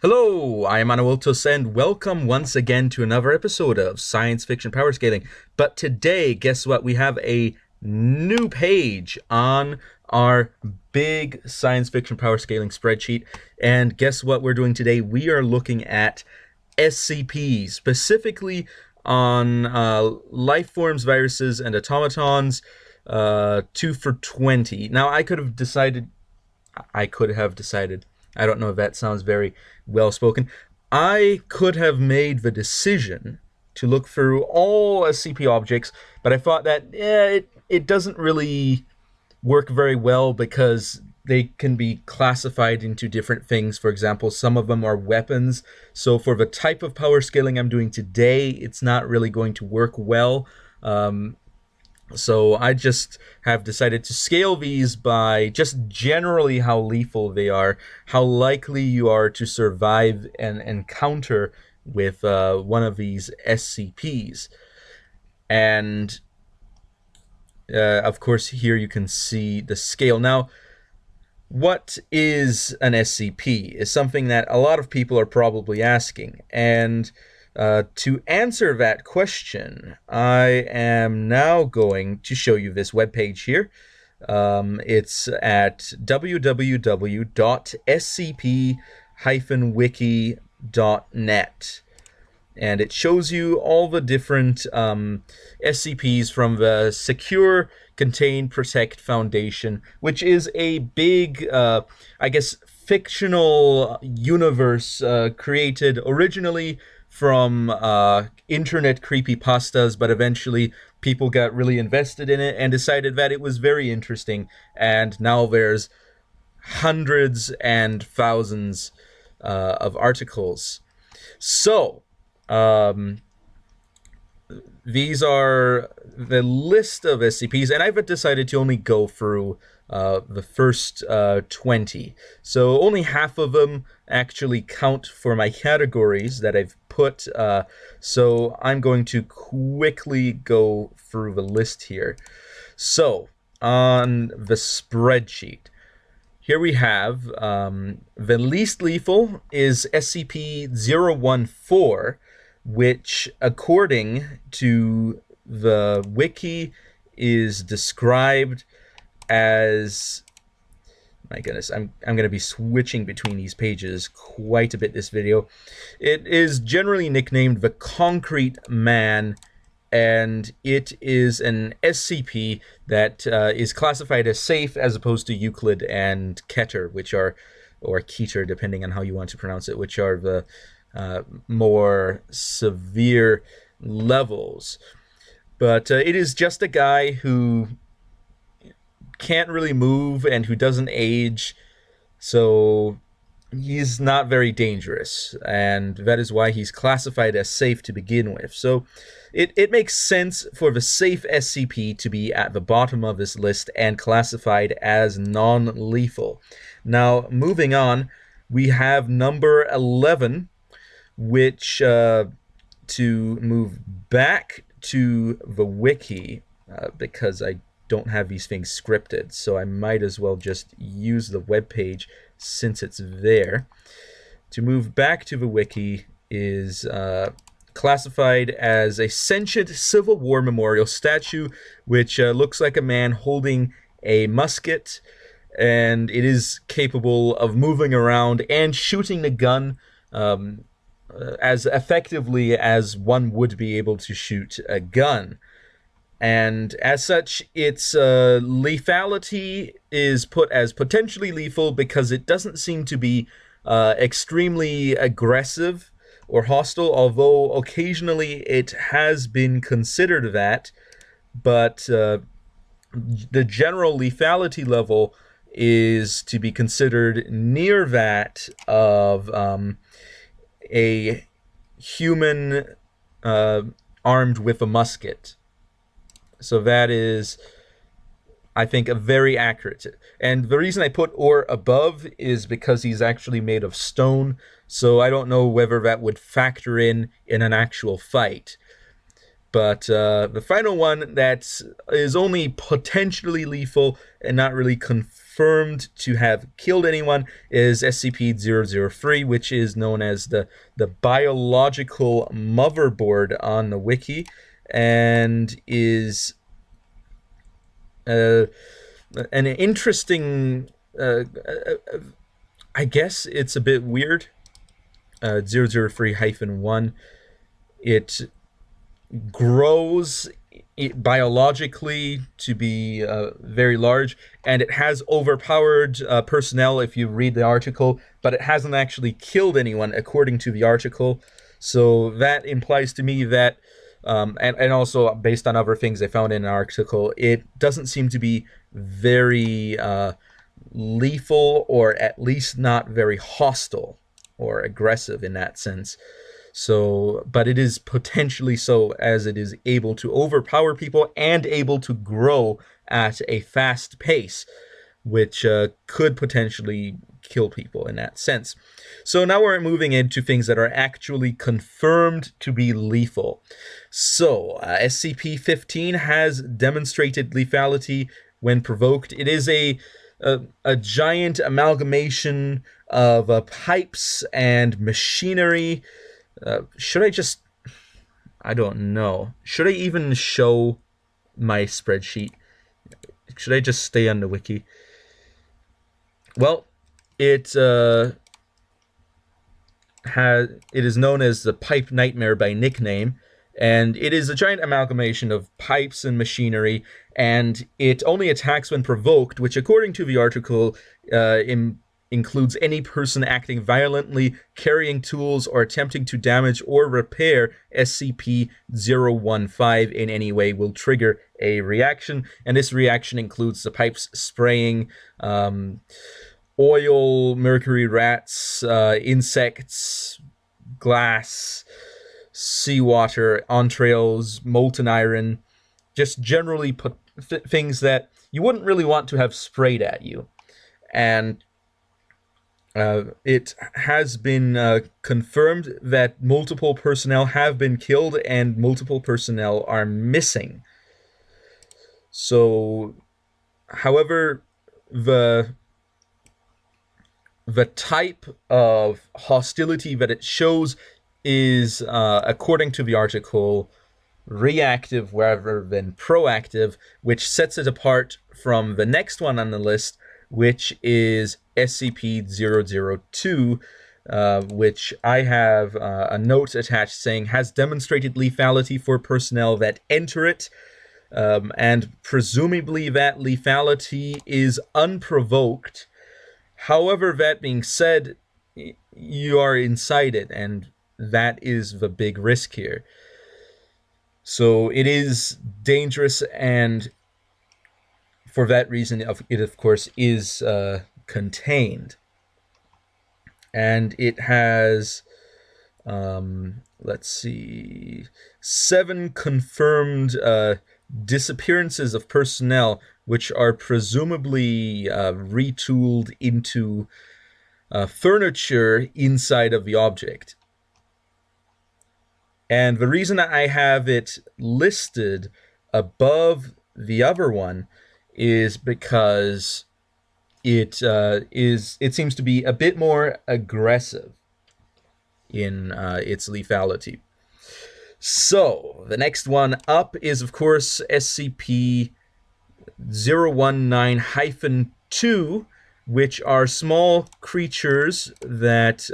Hello, I am Anawiltos, and welcome once again to another episode of Science Fiction Power Scaling. But today, guess what? We have a new page on our big science fiction power scaling spreadsheet. And guess what we're doing today? We are looking at SCPs, specifically on Lifeforms, viruses, and automatons, 2 for 20. Now, I could have decided, I don't know if that sounds very well spoken. I could have made the decision to look through all SCP objects, but I thought that it doesn't really work very well because they can be classified into different things. For example, some of them are weapons. So for the type of power scaling I'm doing today, it's not really going to work well. So I just have decided to scale these by just generally how lethal they are, how likely you are to survive an encounter with one of these SCPs. And of course, here you can see the scale. Now, what is an SCP is something that a lot of people are probably asking. And to answer that question, I am now going to show you this webpage here. It's at www.scp-wiki.net. And it shows you all the different SCPs from the Secure, Contain, Protect Foundation, which is a big, I guess, fictional universe created originally from internet creepypastas, but eventually people got really invested in it and decided that it was very interesting, and now there's hundreds and thousands of articles. So, these are the list of SCPs, and I've decided to only go through the first 20. So only half of them actually count for my categories that I've put. So I'm going to quickly go through the list here. So on the spreadsheet, here we have the least lethal is SCP-014, which, according to the wiki, is described as... My goodness, I'm going to be switching between these pages quite a bit this video. It is generally nicknamed the Concrete Man, and it is an SCP that is classified as safe as opposed to Euclid and Keter, which are, or Keter, depending on how you want to pronounce it, which are the more severe levels. But it is just a guy who can't really move and who doesn't age, so he's not very dangerous, and that is why he's classified as safe to begin with. So it makes sense for the safe SCP to be at the bottom of this list and classified as non-lethal. Now, moving on, we have number 11, which, to move back to the wiki, because I don't have these things scripted, so I might as well just use the web page since it's there. To move back to the wiki is classified as a sentient Civil War memorial statue, which looks like a man holding a musket, and it is capable of moving around and shooting the gun as effectively as one would be able to shoot a gun. And as such, its lethality is put as potentially lethal because it doesn't seem to be extremely aggressive or hostile, although occasionally it has been considered that. But the general lethality level is to be considered near that of a human armed with a musket. So that is, I think, a very accurate. And the reason I put or above is because he's actually made of stone, so I don't know whether that would factor in an actual fight. But the final one that is only potentially lethal and not really confirmed to have killed anyone is SCP-003, which is known as the biological motherboard on the wiki, and is an interesting... I guess it's a bit weird. 003-1. It grows biologically to be very large, and it has overpowered personnel if you read the article, but it hasn't actually killed anyone according to the article. So that implies to me that, and also based on other things I found in an article, it doesn't seem to be very lethal, or at least not very hostile or aggressive in that sense. So, but it is potentially so, as it is able to overpower people and able to grow at a fast pace, which could potentially kill people in that sense. So now we're moving into things that are actually confirmed to be lethal. So, SCP-15 has demonstrated lethality when provoked. It is a giant amalgamation of pipes and machinery. Should I just... I don't know. Should I even show my spreadsheet? Should I just stay on the wiki? Well, it is known as the Pipe Nightmare by nickname, and it is a giant amalgamation of pipes and machinery, and it only attacks when provoked, which according to the article includes any person acting violently, carrying tools, or attempting to damage or repair SCP-015 in any way will trigger a reaction, and this reaction includes the pipes spraying oil, mercury rats, insects, glass, seawater, entrails, molten iron, just generally things that you wouldn't really want to have sprayed at you. And it has been confirmed that multiple personnel have been killed and multiple personnel are missing. So, however, the type of hostility that it shows is, according to the article, reactive rather than proactive, which sets it apart from the next one on the list, which is SCP-002, which I have a note attached saying has demonstrated lethality for personnel that enter it, and presumably that lethality is unprovoked. However, that being said, you are inside it, and that is the big risk here. So it is dangerous, and for that reason, it of course is contained. And it has, let's see, 7 confirmed disappearances of personnel, which are presumably retooled into furniture inside of the object. And the reason I have it listed above the other one is because it seems to be a bit more aggressive in its lethality. So, the next one up is, of course, SCP-019-2, which are small creatures that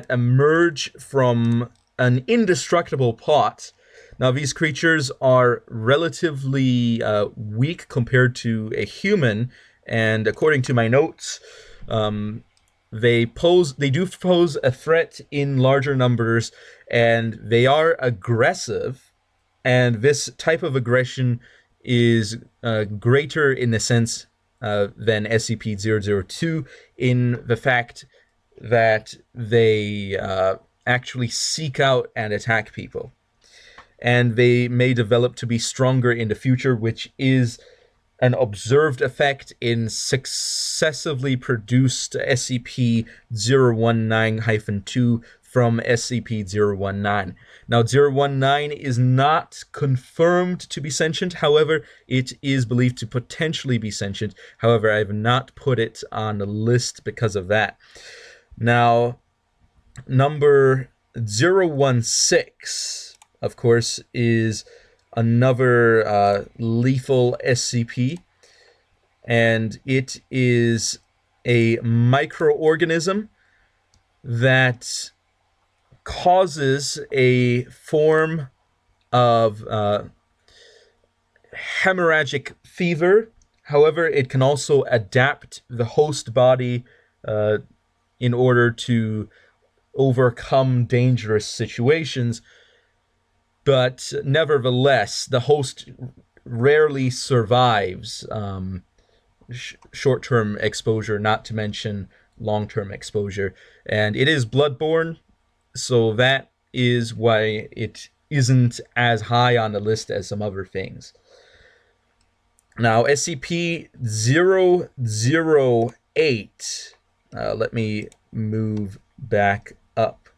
emerge from an indestructible pot. Now, these creatures are relatively weak compared to a human, and according to my notes, they do pose a threat in larger numbers, and they are aggressive, and this type of aggression is greater in the sense than SCP-002 in the fact that they actually seek out and attack people. And they may develop to be stronger in the future, which is an observed effect in successively produced SCP-019-2 from SCP-019. Now, 019 is not confirmed to be sentient. However, it is believed to potentially be sentient. However, I have not put it on the list because of that. Now, number 016, of course, is another lethal SCP, and it is a microorganism that causes a form of hemorrhagic fever. However, it can also adapt the host body in order to overcome dangerous situations. But nevertheless, the host rarely survives short-term exposure, not to mention long-term exposure. And it is bloodborne, so that is why it isn't as high on the list as some other things. Now, SCP-008, let me move back up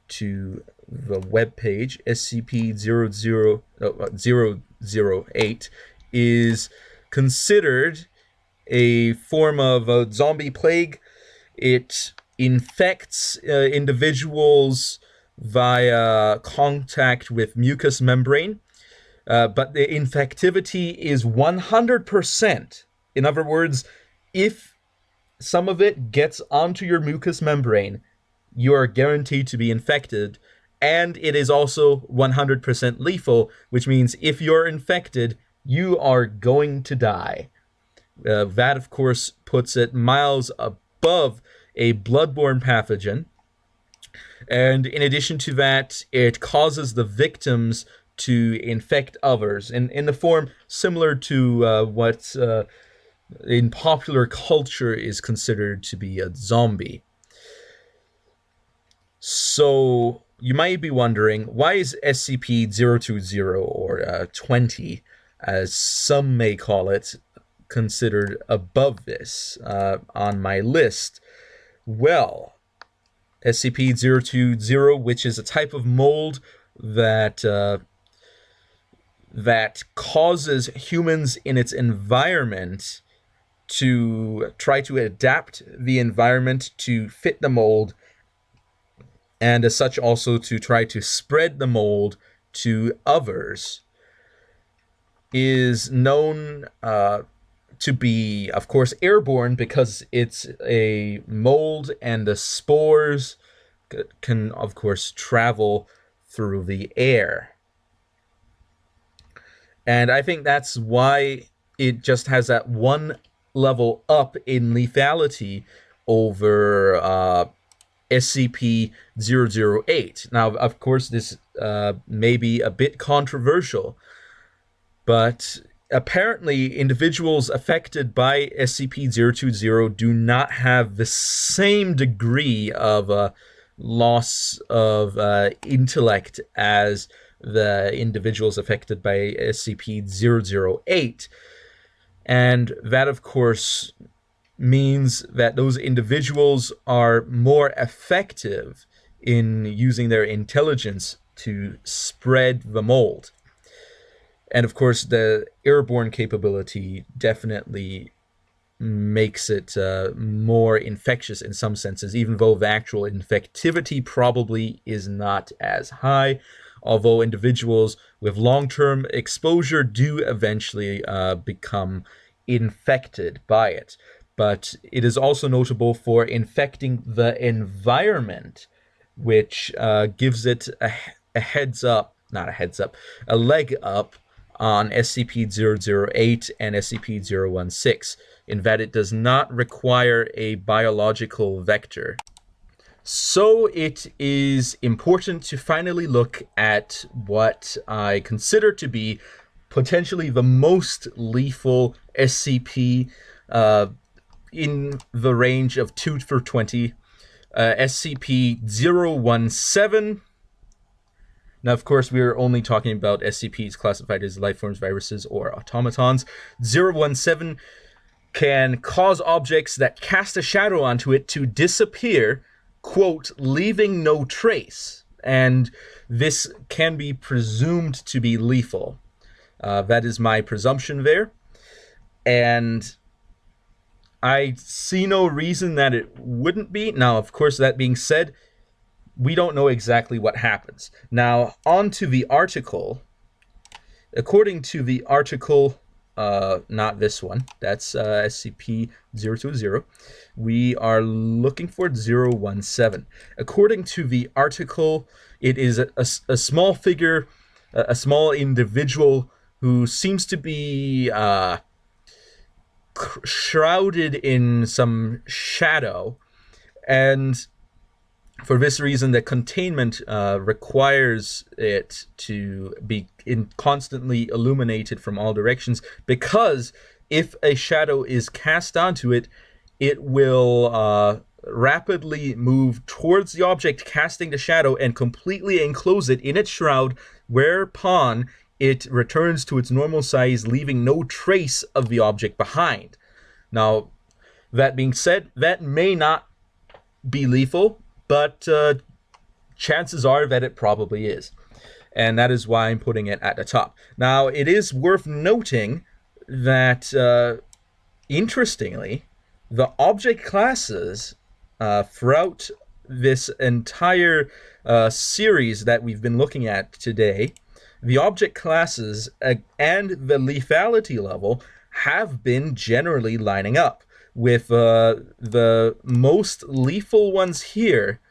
to the web page. SCP-008 is considered a form of a zombie plague. It infects individuals via contact with mucous membrane, but the infectivity is 100%. In other words, if some of it gets onto your mucous membrane, you are guaranteed to be infected, and it is also 100% lethal, which means if you're infected, you are going to die. That, of course, puts it miles above a bloodborne pathogen. And in addition to that, it causes the victims to infect others in the form similar to what in popular culture is considered to be a zombie. So you might be wondering, why is SCP-020 or 20, as some may call it, considered above this on my list? Well, SCP-020, which is a type of mold that that causes humans in its environment to try to adapt the environment to fit the mold, and as such also to try to spread the mold to others, is known to be, of course, airborne because it's a mold and the spores can, of course, travel through the air. And I think that's why it just has that one level up in lethality over SCP-008. Now, of course, this may be a bit controversial, but apparently individuals affected by SCP-020 do not have the same degree of loss of intellect as the individuals affected by SCP-008. And that, of course, means that those individuals are more effective in using their intelligence to spread the mold. And of course, the airborne capability definitely makes it more infectious in some senses, even though the actual infectivity probably is not as high, although individuals with long-term exposure do eventually become infected by it. But it is also notable for infecting the environment, which gives it a leg up on SCP-008 and SCP-016, in that it does not require a biological vector. So it is important to finally look at what I consider to be potentially the most lethal SCP in the range of 2 for 20, SCP-017, Now, of course, we're only talking about SCPs classified as lifeforms, viruses, or automatons. 017 can cause objects that cast a shadow onto it to disappear, quote, leaving no trace. And this can be presumed to be lethal. That is my presumption there. And I see no reason that it wouldn't be. Now, of course, that being said, we don't know exactly what happens. Now, on to the article. According to the article, not this one, that's SCP-020, we are looking for 017. According to the article, it is a small figure, a small individual who seems to be shrouded in some shadow, and for this reason, the containment requires it to be constantly illuminated from all directions, because if a shadow is cast onto it, it will rapidly move towards the object casting the shadow and completely enclose it in its shroud, whereupon it returns to its normal size, leaving no trace of the object behind. Now, that being said, that may not be lethal, but chances are that it probably is. And that is why I'm putting it at the top. Now, it is worth noting that, interestingly, the object classes throughout this entire series that we've been looking at today, the object classes and the lethality level have been generally lining up, with the most lethal ones here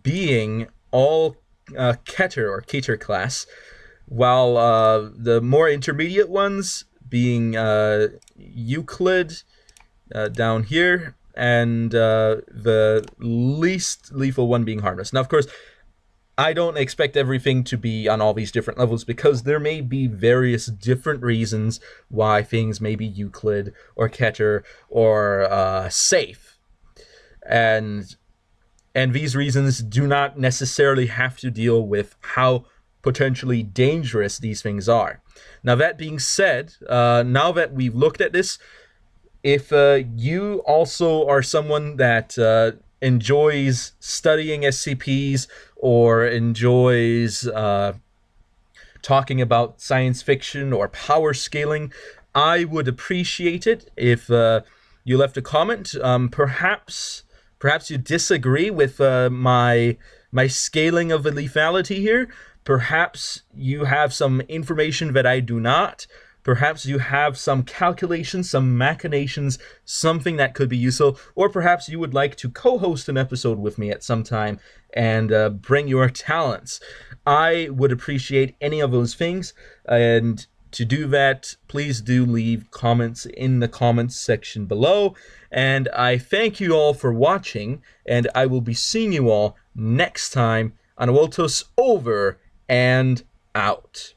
being all Keter or Keter class, while the more intermediate ones being Euclid down here, and the least lethal one being Harness. Now, of course, I don't expect everything to be on all these different levels, because there may be various different reasons why things may be Euclid or Keter or safe. And these reasons do not necessarily have to deal with how potentially dangerous these things are. Now, that being said, now that we've looked at this, if you also are someone that enjoys studying SCPs or enjoys talking about science fiction or power scaling, I would appreciate it if you left a comment. Perhaps you disagree with my scaling of the lethality here. Perhaps you have some information that I do not. Perhaps you have some calculations, some machinations, something that could be useful, or perhaps you would like to co-host an episode with me at some time and bring your talents. I would appreciate any of those things, and to do that, please do leave comments in the comments section below. And I thank you all for watching, and I will be seeing you all next time on Awoltos over and out.